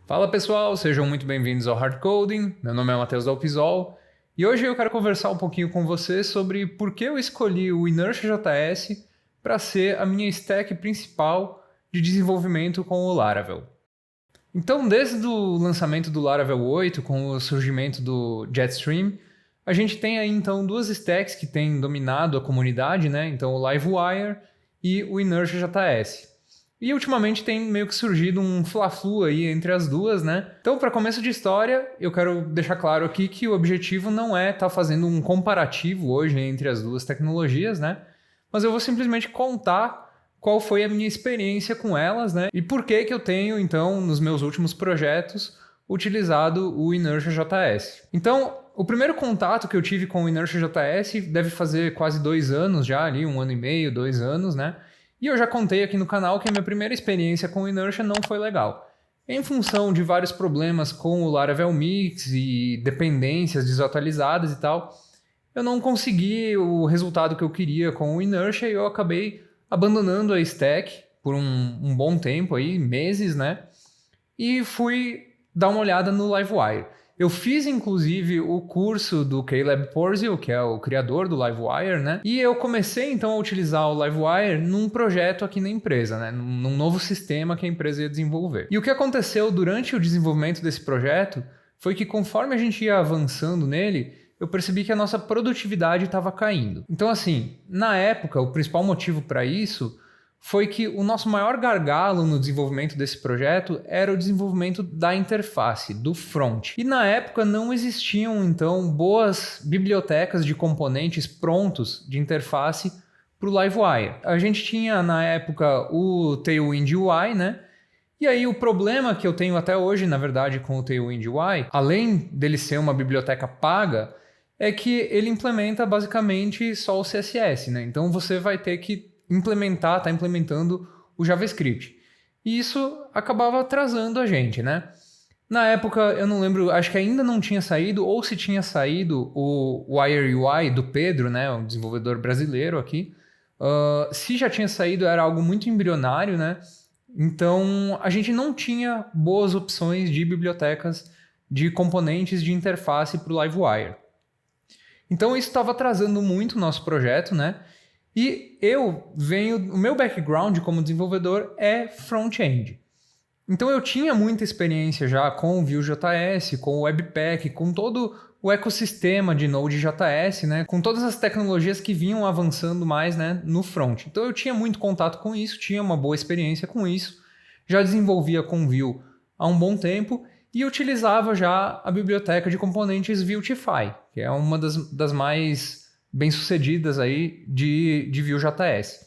Fala pessoal, sejam muito bem-vindos ao Hard Coding. Meu nome é Matheus Dalpisol e hoje eu quero conversar um pouquinho com você sobre por que eu escolhi o Inertia.js para ser a minha stack principal de desenvolvimento com o Laravel. Então, desde o lançamento do Laravel 8, com o surgimento do Jetstream, a gente tem aí então duas stacks que têm dominado a comunidade, né? Então o Livewire e o Inertia.js. E ultimamente tem meio que surgido um fla-flu aí entre as duas, né? Então, para começo de história, eu quero deixar claro aqui que o objetivo não é estar fazendo um comparativo hoje entre as duas tecnologias, né? Mas eu vou simplesmente contar qual foi a minha experiência com elas, né? E por que eu tenho, então, nos meus últimos projetos, utilizado o Inertia.js. Então, o primeiro contato que eu tive com o Inertia.js deve fazer quase 2 anos já, ali, 1 ano e meio, 2 anos, né? E eu já contei aqui no canal que a minha primeira experiência com o Inertia não foi legal. Em função de vários problemas com o Laravel Mix e dependências desatualizadas e tal, eu não consegui o resultado que eu queria com o Inertia e eu acabei abandonando a stack por um bom tempo, aí, meses, né? E fui dar uma olhada no Livewire. Eu fiz, inclusive, o curso do Caleb Porzio, que é o criador do Livewire, né? E eu comecei, então, a utilizar o Livewire num projeto aqui na empresa, né? Num novo sistema que a empresa ia desenvolver. E o que aconteceu durante o desenvolvimento desse projeto foi que, conforme a gente ia avançando nele, eu percebi que a nossa produtividade estava caindo. Então, assim, na época, o principal motivo para isso foi que o nosso maior gargalo no desenvolvimento desse projeto era o desenvolvimento da interface, do front. E na época não existiam, então, boas bibliotecas de componentes prontos de interface para o Livewire. A gente tinha, na época, o Tailwind UI, né? E aí o problema que eu tenho até hoje, na verdade, com o Tailwind UI, além dele ser uma biblioteca paga, é que ele implementa basicamente só o CSS, né? Então você vai ter que tá implementando o JavaScript. E isso acabava atrasando a gente, né? Na época, eu não lembro, acho que ainda não tinha saído, ou se tinha saído o Wire UI do Pedro, né? Um desenvolvedor brasileiro aqui. Se já tinha saído, era algo muito embrionário, né? Então, a gente não tinha boas opções de bibliotecas de componentes de interface para o Livewire. Então, isso estava atrasando muito o nosso projeto, né? E o meu background como desenvolvedor é front-end. Então eu tinha muita experiência já com o Vue.js, com o Webpack, com todo o ecossistema de Node.js, né? Com todas as tecnologias que vinham avançando mais, né, no front. Então eu tinha muito contato com isso, tinha uma boa experiência com isso, já desenvolvia com Vue há um bom tempo e utilizava já a biblioteca de componentes Vuetify, que é uma das mais bem-sucedidas aí de Vue.js.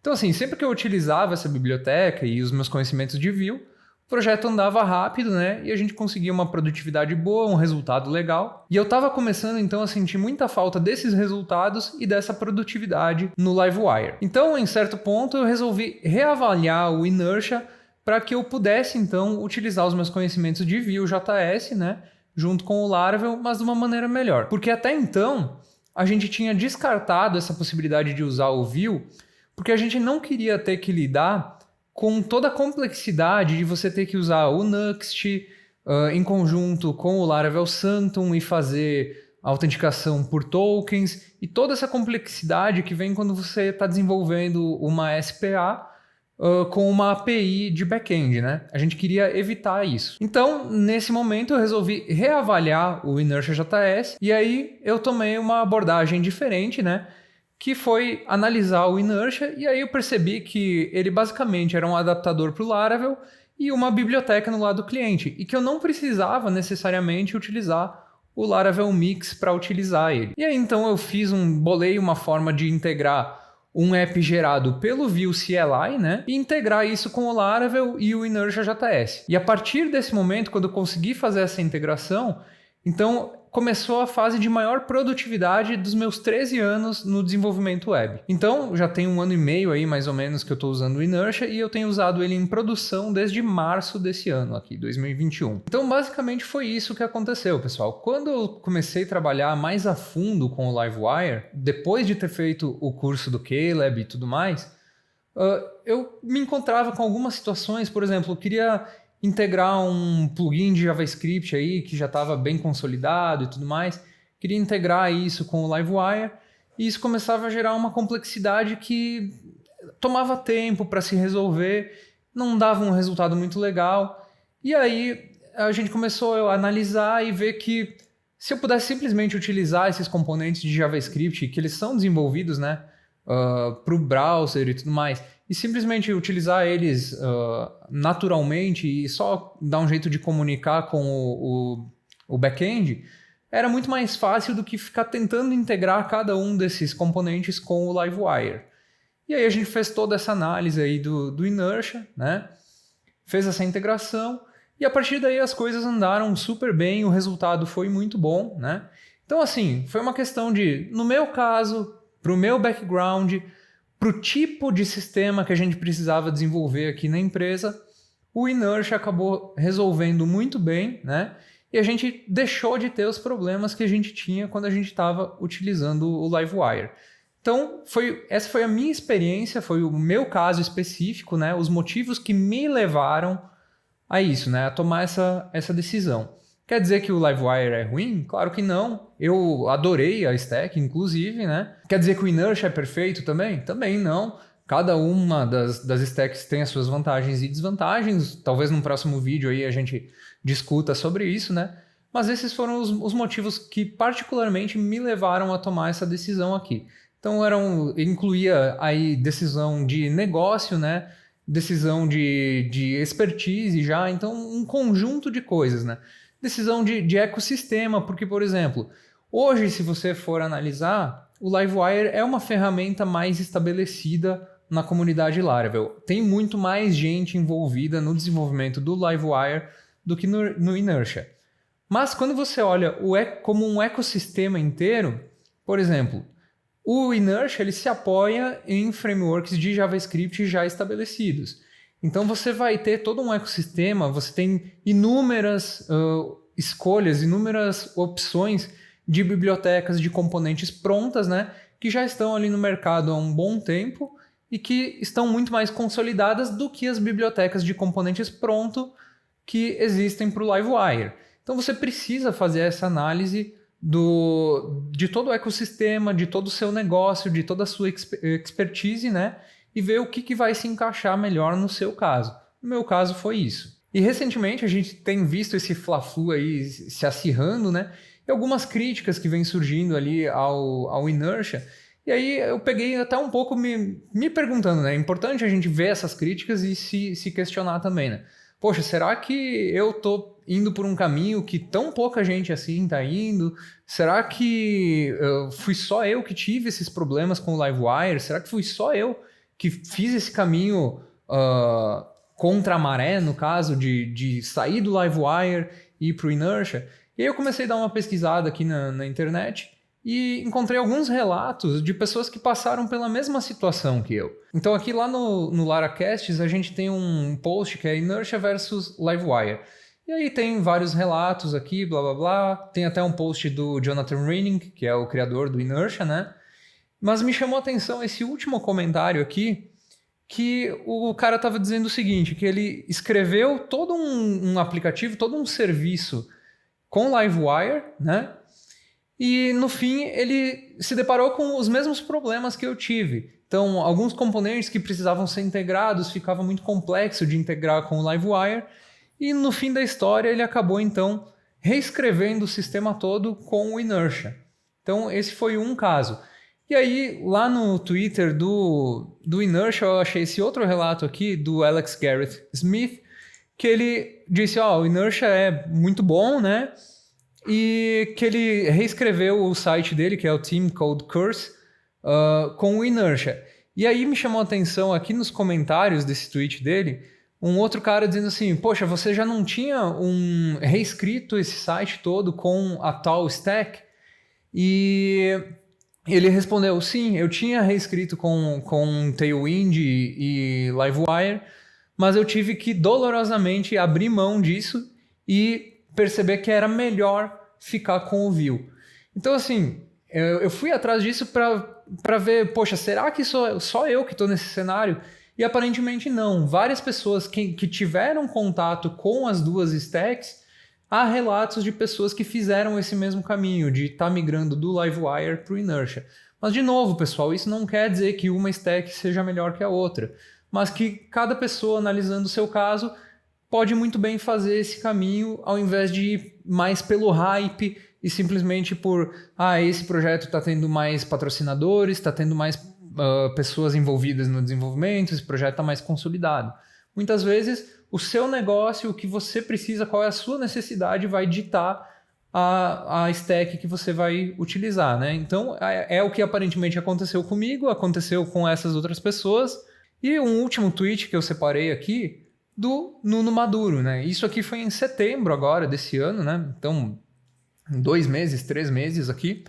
Então, assim, sempre que eu utilizava essa biblioteca e os meus conhecimentos de Vue, o projeto andava rápido, né? E a gente conseguia uma produtividade boa, um resultado legal. E eu estava começando, então, a sentir muita falta desses resultados e dessa produtividade no Livewire. Então, em certo ponto, eu resolvi reavaliar o Inertia para que eu pudesse, então, utilizar os meus conhecimentos de Vue.js, né? Junto com o Laravel, mas de uma maneira melhor. Porque até então, a gente tinha descartado essa possibilidade de usar o Vue, porque a gente não queria ter que lidar com toda a complexidade de você ter que usar o Nuxt em conjunto com o Laravel Sanctum e fazer a autenticação por tokens e toda essa complexidade que vem quando você está desenvolvendo uma SPA com uma API de back-end, né? A gente queria evitar isso. Então, nesse momento, eu resolvi reavaliar o Inertia.js e aí eu tomei uma abordagem diferente, né? Que foi analisar o Inertia e aí eu percebi que ele basicamente era um adaptador para o Laravel e uma biblioteca no lado do cliente e que eu não precisava necessariamente utilizar o Laravel Mix para utilizar ele. E aí então eu bolei uma forma de integrar um app gerado pelo Vue CLI, né? E integrar isso com o Laravel e o Inertia.js. E a partir desse momento, quando eu consegui fazer essa integração, então começou a fase de maior produtividade dos meus 13 anos no desenvolvimento web. Então, já tem 1 ano e meio aí, mais ou menos, que eu estou usando o Inertia e eu tenho usado ele em produção desde março desse ano aqui, 2021. Então, basicamente foi isso que aconteceu, pessoal. Quando eu comecei a trabalhar mais a fundo com o Livewire, depois de ter feito o curso do Caleb e tudo mais, eu me encontrava com algumas situações, por exemplo, eu queria integrar um plugin de JavaScript aí que já estava bem consolidado e tudo mais. Queria integrar isso com o Livewire e isso começava a gerar uma complexidade que tomava tempo para se resolver, não dava um resultado muito legal. E aí a gente começou a analisar e ver que se eu pudesse simplesmente utilizar esses componentes de JavaScript, que eles são desenvolvidos, né, para o browser e tudo mais, e simplesmente utilizar eles naturalmente e só dar um jeito de comunicar com o back-end, era muito mais fácil do que ficar tentando integrar cada um desses componentes com o Livewire. E aí a gente fez toda essa análise aí do Inertia, né? Fez essa integração e a partir daí as coisas andaram super bem, o resultado foi muito bom, né? Então assim, foi uma questão de, no meu caso, para o meu background, para o tipo de sistema que a gente precisava desenvolver aqui na empresa, o Inertia acabou resolvendo muito bem, né? E a gente deixou de ter os problemas que a gente tinha quando a gente estava utilizando o Livewire. Então, essa foi a minha experiência, foi o meu caso específico, né? Os motivos que me levaram a isso, né? A tomar essa decisão. Quer dizer que o Livewire é ruim? Claro que não. Eu adorei a stack, inclusive, né? Quer dizer que o Inertia é perfeito também? Também não. Cada uma das stacks tem as suas vantagens e desvantagens. Talvez num próximo vídeo aí a gente discuta sobre isso, né? Mas esses foram os motivos que particularmente me levaram a tomar essa decisão aqui. Então incluía aí decisão de negócio, né? Decisão de expertise já, então um conjunto de coisas, né? Decisão de ecossistema, porque, por exemplo, hoje se você for analisar, o Livewire é uma ferramenta mais estabelecida na comunidade Laravel. Tem muito mais gente envolvida no desenvolvimento do Livewire do que no Inertia. Mas quando você olha como um ecossistema inteiro, por exemplo, o Inertia ele se apoia em frameworks de JavaScript já estabelecidos. Então você vai ter todo um ecossistema, você tem inúmeras escolhas, inúmeras opções de bibliotecas de componentes prontas, né, que já estão ali no mercado há um bom tempo e que estão muito mais consolidadas do que as bibliotecas de componentes pronto que existem para o Livewire. Então você precisa fazer essa análise de todo o ecossistema, de todo o seu negócio, de toda a sua expertise, né? E ver o que vai se encaixar melhor no seu caso. No meu caso foi isso. E recentemente a gente tem visto esse fla-flu aí se acirrando, né? E algumas críticas que vêm surgindo ali ao Inertia. E aí eu peguei até um pouco me perguntando, né? É importante a gente ver essas críticas e se questionar também, né? Poxa, será que eu tô indo por um caminho que tão pouca gente assim tá indo? Será que fui só eu que tive esses problemas com o Livewire? Será que fui só eu que fiz esse caminho contra a maré, no caso, de sair do Livewire e ir para o Inertia? E aí eu comecei a dar uma pesquisada aqui na internet e encontrei alguns relatos de pessoas que passaram pela mesma situação que eu. Então aqui lá no Laracasts a gente tem um post que é Inertia versus Livewire. E aí tem vários relatos aqui, blá blá blá. Tem até um post do Jonathan Reining, que é o criador do Inertia, né? Mas me chamou a atenção esse último comentário aqui, que o cara estava dizendo o seguinte, que ele escreveu todo um aplicativo, todo um serviço com Livewire, né? E no fim ele se deparou com os mesmos problemas que eu tive. Então, alguns componentes que precisavam ser integrados ficava muito complexo de integrar com o Livewire. E no fim da história ele acabou então reescrevendo o sistema todo com o Inertia. Então esse foi um caso. E aí lá no Twitter do Inertia eu achei esse outro relato aqui do Alex Garrett Smith, que ele disse, o Inertia é muito bom, né? E que ele reescreveu o site dele, que é o Team Code Course, com o Inertia. E aí me chamou a atenção aqui nos comentários desse tweet dele, um outro cara dizendo assim, poxa, você já não tinha reescrito esse site todo com a tal stack? E ele respondeu, sim, eu tinha reescrito com Tailwind e Livewire, mas eu tive que dolorosamente abrir mão disso e perceber que era melhor ficar com o Vue. Então, assim, eu fui atrás disso para ver, poxa, será que sou só eu que estou nesse cenário? E E aparentemente não. Várias pessoas que tiveram contato com as duas stacks, há relatos de pessoas que fizeram esse mesmo caminho, de estar migrando do Livewire para o Inertia. Mas, de novo, pessoal, isso não quer dizer que uma stack seja melhor que a outra, mas que cada pessoa, analisando o seu caso, pode muito bem fazer esse caminho ao invés de ir mais pelo hype e simplesmente por esse projeto está tendo mais patrocinadores, está tendo mais pessoas envolvidas no desenvolvimento, esse projeto está mais consolidado. Muitas vezes, o seu negócio, o que você precisa, qual é a sua necessidade, vai ditar a stack que você vai utilizar, né? Então, é o que aparentemente aconteceu comigo, aconteceu com essas outras pessoas. E um último tweet que eu separei aqui, do Nuno Maduro, né? Isso aqui foi em setembro agora, desse ano, né? Então, 2 meses, 3 meses aqui,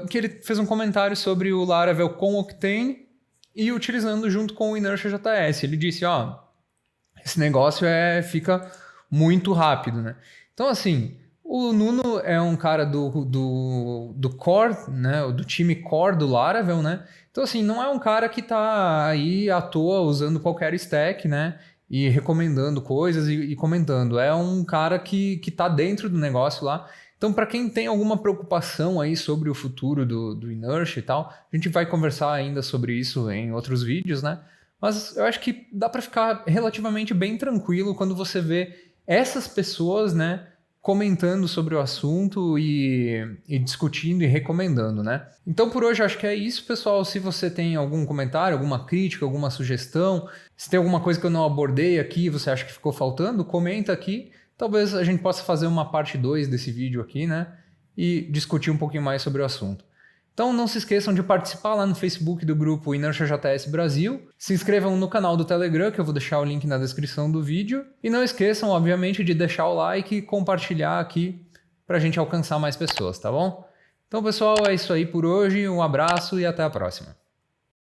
que ele fez um comentário sobre o Laravel com Octane e utilizando junto com o Inertia JS. Ele disse, esse negócio fica muito rápido, né? Então, assim, o Nuno é um cara do core, né? Do time core do Laravel, né? Então, assim, não é um cara que tá aí à toa usando qualquer stack, né? E recomendando coisas e comentando. É um cara que tá dentro do negócio lá. Então, para quem tem alguma preocupação aí sobre o futuro do Inertia e tal, a gente vai conversar ainda sobre isso em outros vídeos, né? Mas eu acho que dá para ficar relativamente bem tranquilo quando você vê essas pessoas, né, comentando sobre o assunto e discutindo e recomendando, né? Então por hoje acho que é isso, pessoal. Se você tem algum comentário, alguma crítica, alguma sugestão, se tem alguma coisa que eu não abordei aqui e você acha que ficou faltando, comenta aqui. Talvez a gente possa fazer uma parte 2 desse vídeo aqui, né? E discutir um pouquinho mais sobre o assunto. Então não se esqueçam de participar lá no Facebook do grupo Inertia JS Brasil. Se inscrevam no canal do Telegram, que eu vou deixar o link na descrição do vídeo. E não esqueçam, obviamente, de deixar o like e compartilhar aqui para a gente alcançar mais pessoas, tá bom? Então, pessoal, é isso aí por hoje. Um abraço e até a próxima.